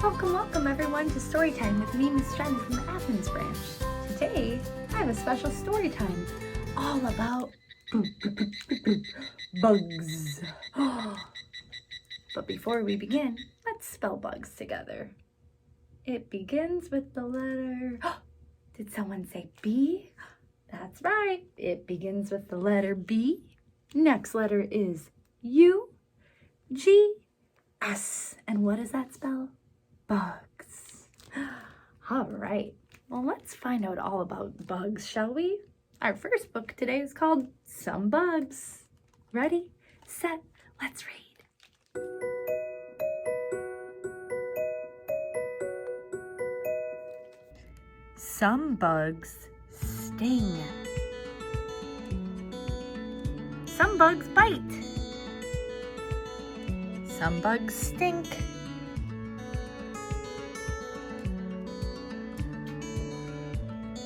Welcome everyone to Storytime with me, Miss Jen from the Athens branch. Today, I have a special story time all about bugs. But before we begin, let's spell bugs together. It begins with the letter... Did someone say B? That's right. It begins with the letter B. Next letter is U, G, S. And what does that spell? Bugs. All right. Well, let's find out all about bugs, shall we? Our first book today is called Some Bugs. Ready, set, let's read. Some bugs sting. Some bugs bite. Some bugs stink.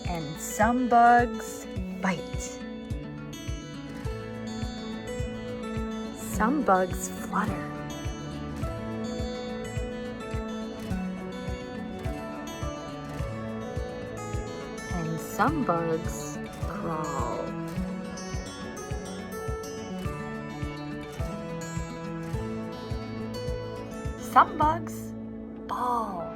And some bugs bite. Some bugs flutter. And some bugs crawl. Some bugs ball.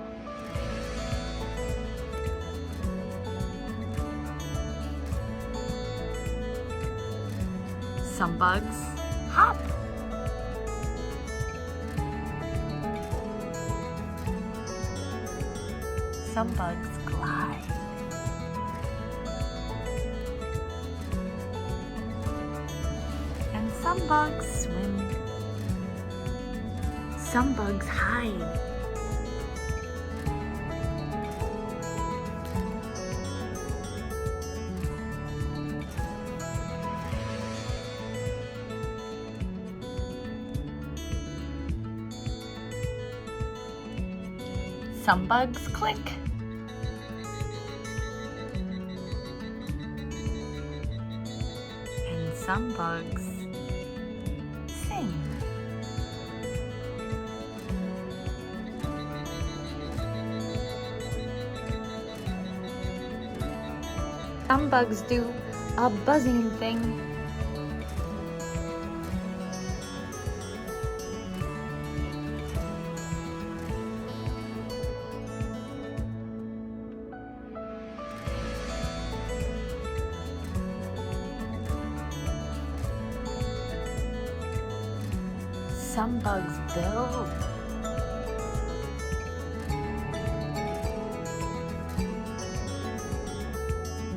Some bugs hop. Some bugs glide. And some bugs swim. Some bugs hide. Some bugs click. And some bugs sing. Some bugs do a buzzing thing. Some bugs build.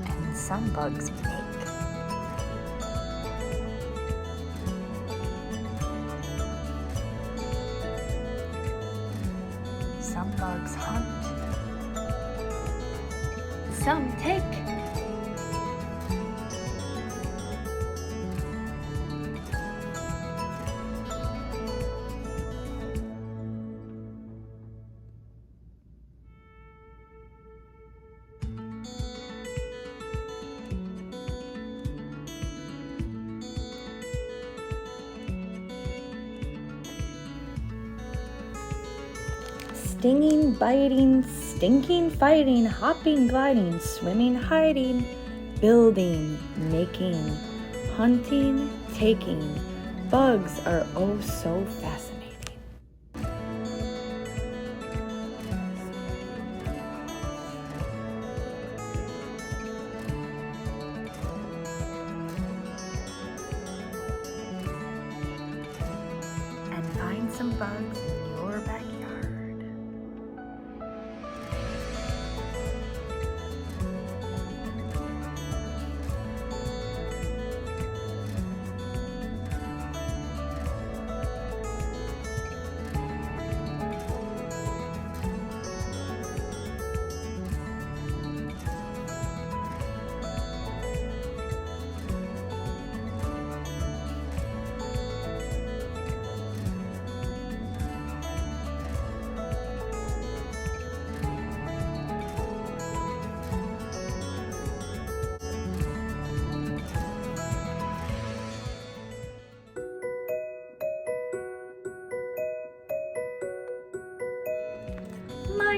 And some bugs make. Some bugs hunt. Some take. Stinging, biting, stinking, fighting, hopping, gliding, swimming, hiding, building, making, hunting, taking. Bugs are oh so fascinating. And find some bugs in your backyard.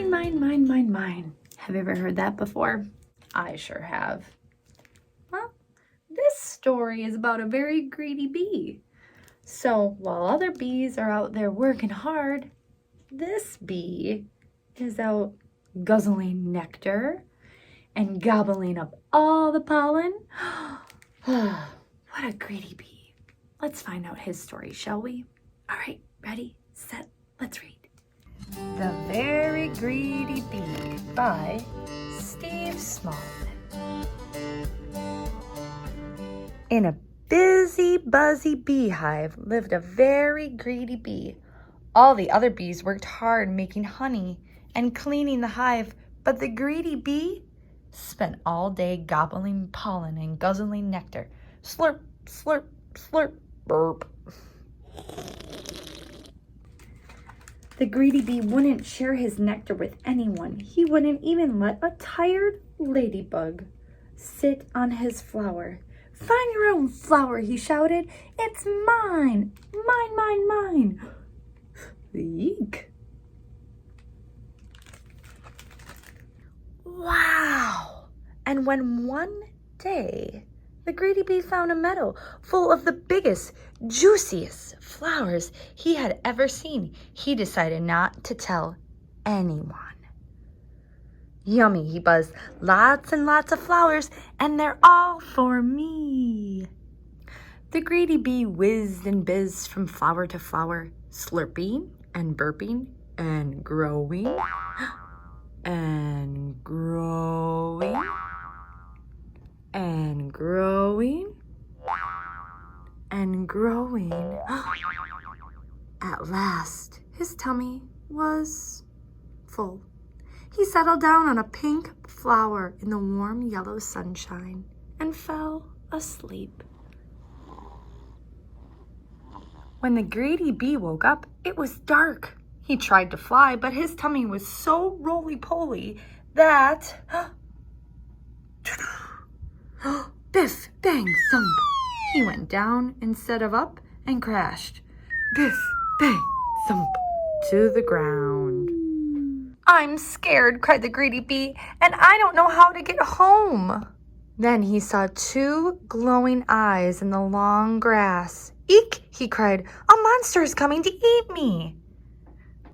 Mine, mine, mine, mine, mine. Have you ever heard that before? I sure have. Well, this story is about a very greedy bee. So while other bees are out there working hard, this bee is out guzzling nectar and gobbling up all the pollen. What a greedy bee. Let's find out his story, shall we? All right, ready, set, let's read. The Very Greedy Bee by Steve Smallman. In a busy, buzzy beehive lived a very greedy bee. All the other bees worked hard making honey and cleaning the hive, but the greedy bee spent all day gobbling pollen and guzzling nectar. Slurp, slurp, slurp, burp. The greedy bee wouldn't share his nectar with anyone. He wouldn't even let a tired ladybug sit on his flower. Find your own flower, he shouted. It's mine, mine, mine, mine. Eek. Wow! And when one day the greedy bee found a meadow full of the biggest, juiciest flowers he had ever seen, he decided not to tell anyone. Yummy, he buzzed. Lots and lots of flowers, and they're all for me. The greedy bee whizzed and bizzed from flower to flower, slurping and burping and growing and growing and growing and growing. At last, his tummy was full. He settled down on a pink flower in the warm yellow sunshine and fell asleep. When the greedy bee woke up, it was dark. He tried to fly, but his tummy was so roly-poly that... Biff, bang, thump. He went down instead of up and crashed. Biff, bang, thump, to the ground. I'm scared, cried the greedy bee, and I don't know how to get home. Then he saw two glowing eyes in the long grass. Eek, he cried, a monster is coming to eat me.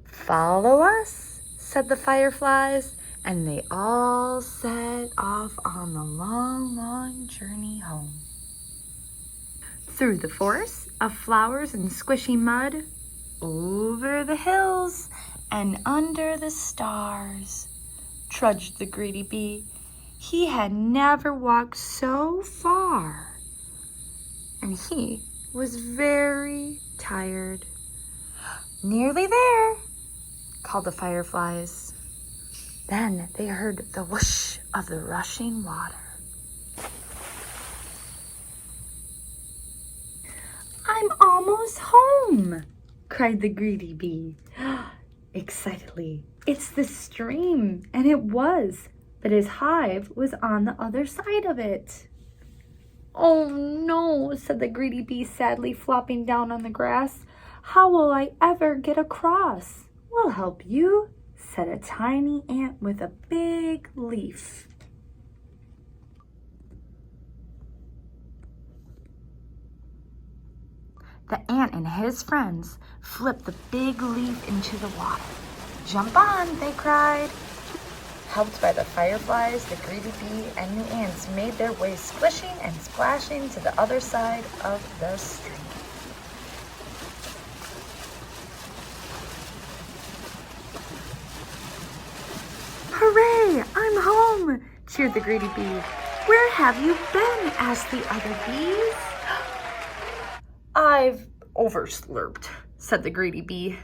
Follow us, said the fireflies, and they all set off on the long, long journey home. Through the forest of flowers and squishy mud, over the hills and under the stars, trudged the greedy bee. He had never walked so far, and he was very tired. Nearly there, called the fireflies. Then they heard the whoosh of the rushing water. I'm almost home, cried the greedy bee. Excitedly, it's the stream, and it was, but his hive was on the other side of it. Oh no, said the greedy bee sadly, flopping down on the grass. How will I ever get across? We'll help you, said a tiny ant with a big leaf. The ant and his friends flipped the big leaf into the water. Jump on, they cried. Helped by the fireflies, the greedy bee and the ants made their way splishing and splashing to the other side of the stream. Hooray, I'm home, cheered the greedy bee. Where have you been? Asked the other bees. I've overslurped, said the greedy bee.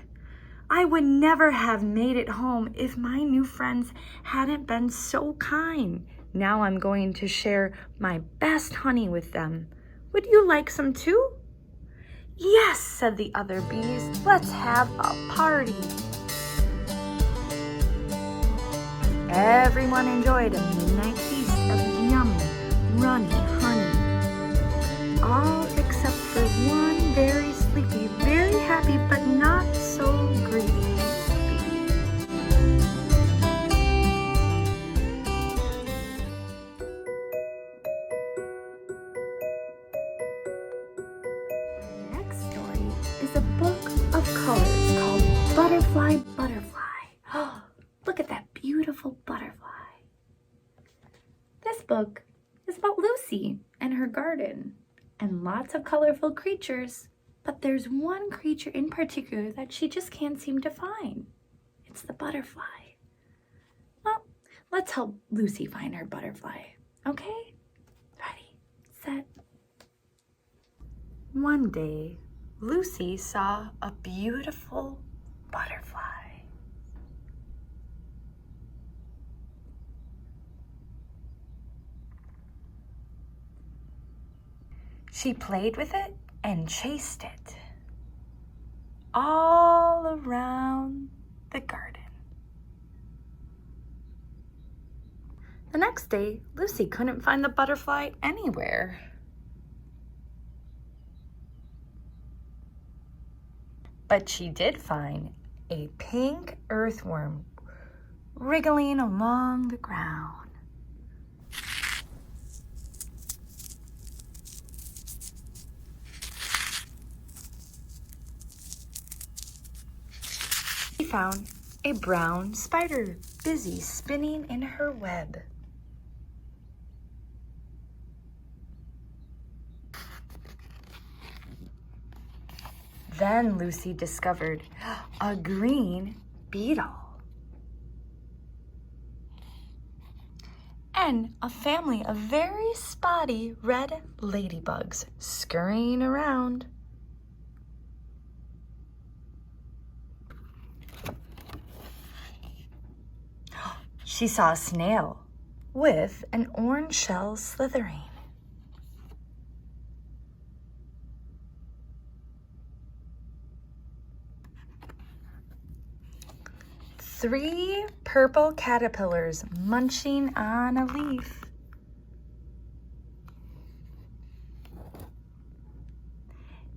I would never have made it home if my new friends hadn't been so kind. Now I'm going to share my best honey with them. Would you like some too? Yes, said the other bees. Let's have a party. Everyone enjoyed a midnight feast of yummy, runny honey. All except for one very sleepy, very happy, but not so greedy bee. is a book of colors called Butterfly Butterfly. Look at that beautiful butterfly. This book is about Lucy and her garden and lots of colorful creatures, but there's one creature in particular that she just can't seem to find. It's the butterfly. Well, let's help Lucy find her butterfly, okay? Ready, set. One day, Lucy saw a beautiful butterfly. She played with it and chased it all around the garden. The next day, Lucy couldn't find the butterfly anywhere. But she did find a pink earthworm wriggling along the ground. She found a brown spider busy spinning in her web. Then Lucy discovered a green beetle and a family of very spotty red ladybugs scurrying around. She saw a snail with an orange shell slithering. Three purple caterpillars munching on a leaf.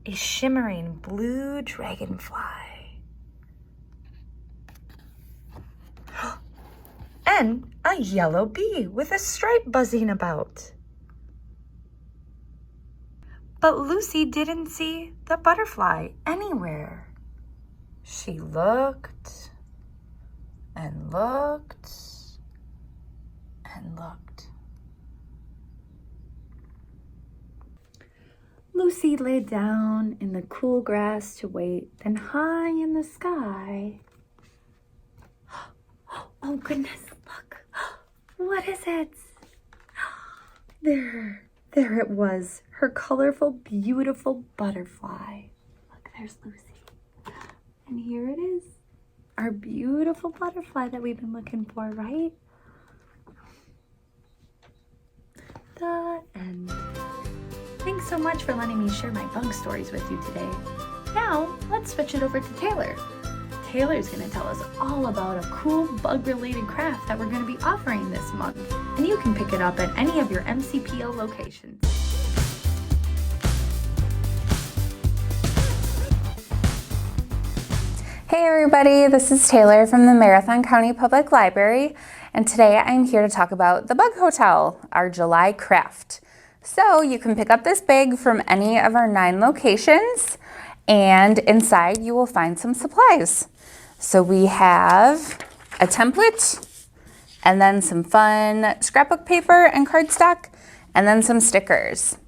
A shimmering blue dragonfly. And a yellow bee with a stripe buzzing about. But Lucy didn't see the butterfly anywhere. She looked and looked and looked. Lucy lay down in the cool grass to wait. Then high in the sky, oh goodness, look, what is it? There it was, her colorful, beautiful butterfly. Look, there's Lucy. And here it is, our beautiful butterfly that we've been looking for, right? The end. Thanks so much for letting me share my bug stories with you today. Now, let's switch it over to Taylor. Taylor's going to tell us all about a cool bug-related craft that we're going to be offering this month. And you can pick it up at any of your MCPL locations. Hey everybody, this is Taylor from the Marathon County Public Library, and today I'm here to talk about the Bug Hotel, our July craft. So you can pick up this bag from any of our 9 locations, and inside you will find some supplies. So we have a template, and then some fun scrapbook paper and cardstock, and then some stickers.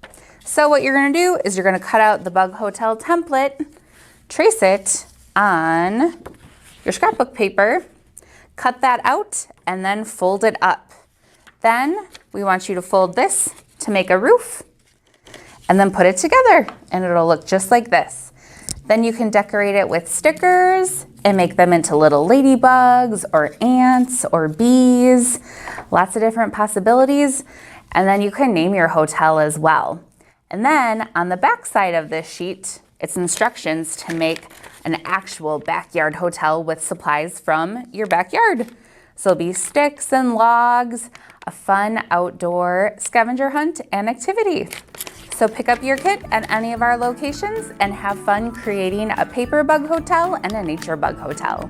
So what you're gonna do is you're gonna cut out the Bug Hotel template, trace it on your scrapbook paper, cut that out, and then fold it up. Then we want you to fold this to make a roof, and then put it together, and it'll look just like this. Then you can decorate it with stickers and make them into little ladybugs or ants or bees, lots of different possibilities. And then you can name your hotel as well. And then on the back side of this sheet, it's instructions to make an actual backyard hotel with supplies from your backyard. So it'll be sticks and logs, a fun outdoor scavenger hunt and activity. So pick up your kit at any of our locations and have fun creating a paper bug hotel and a nature bug hotel.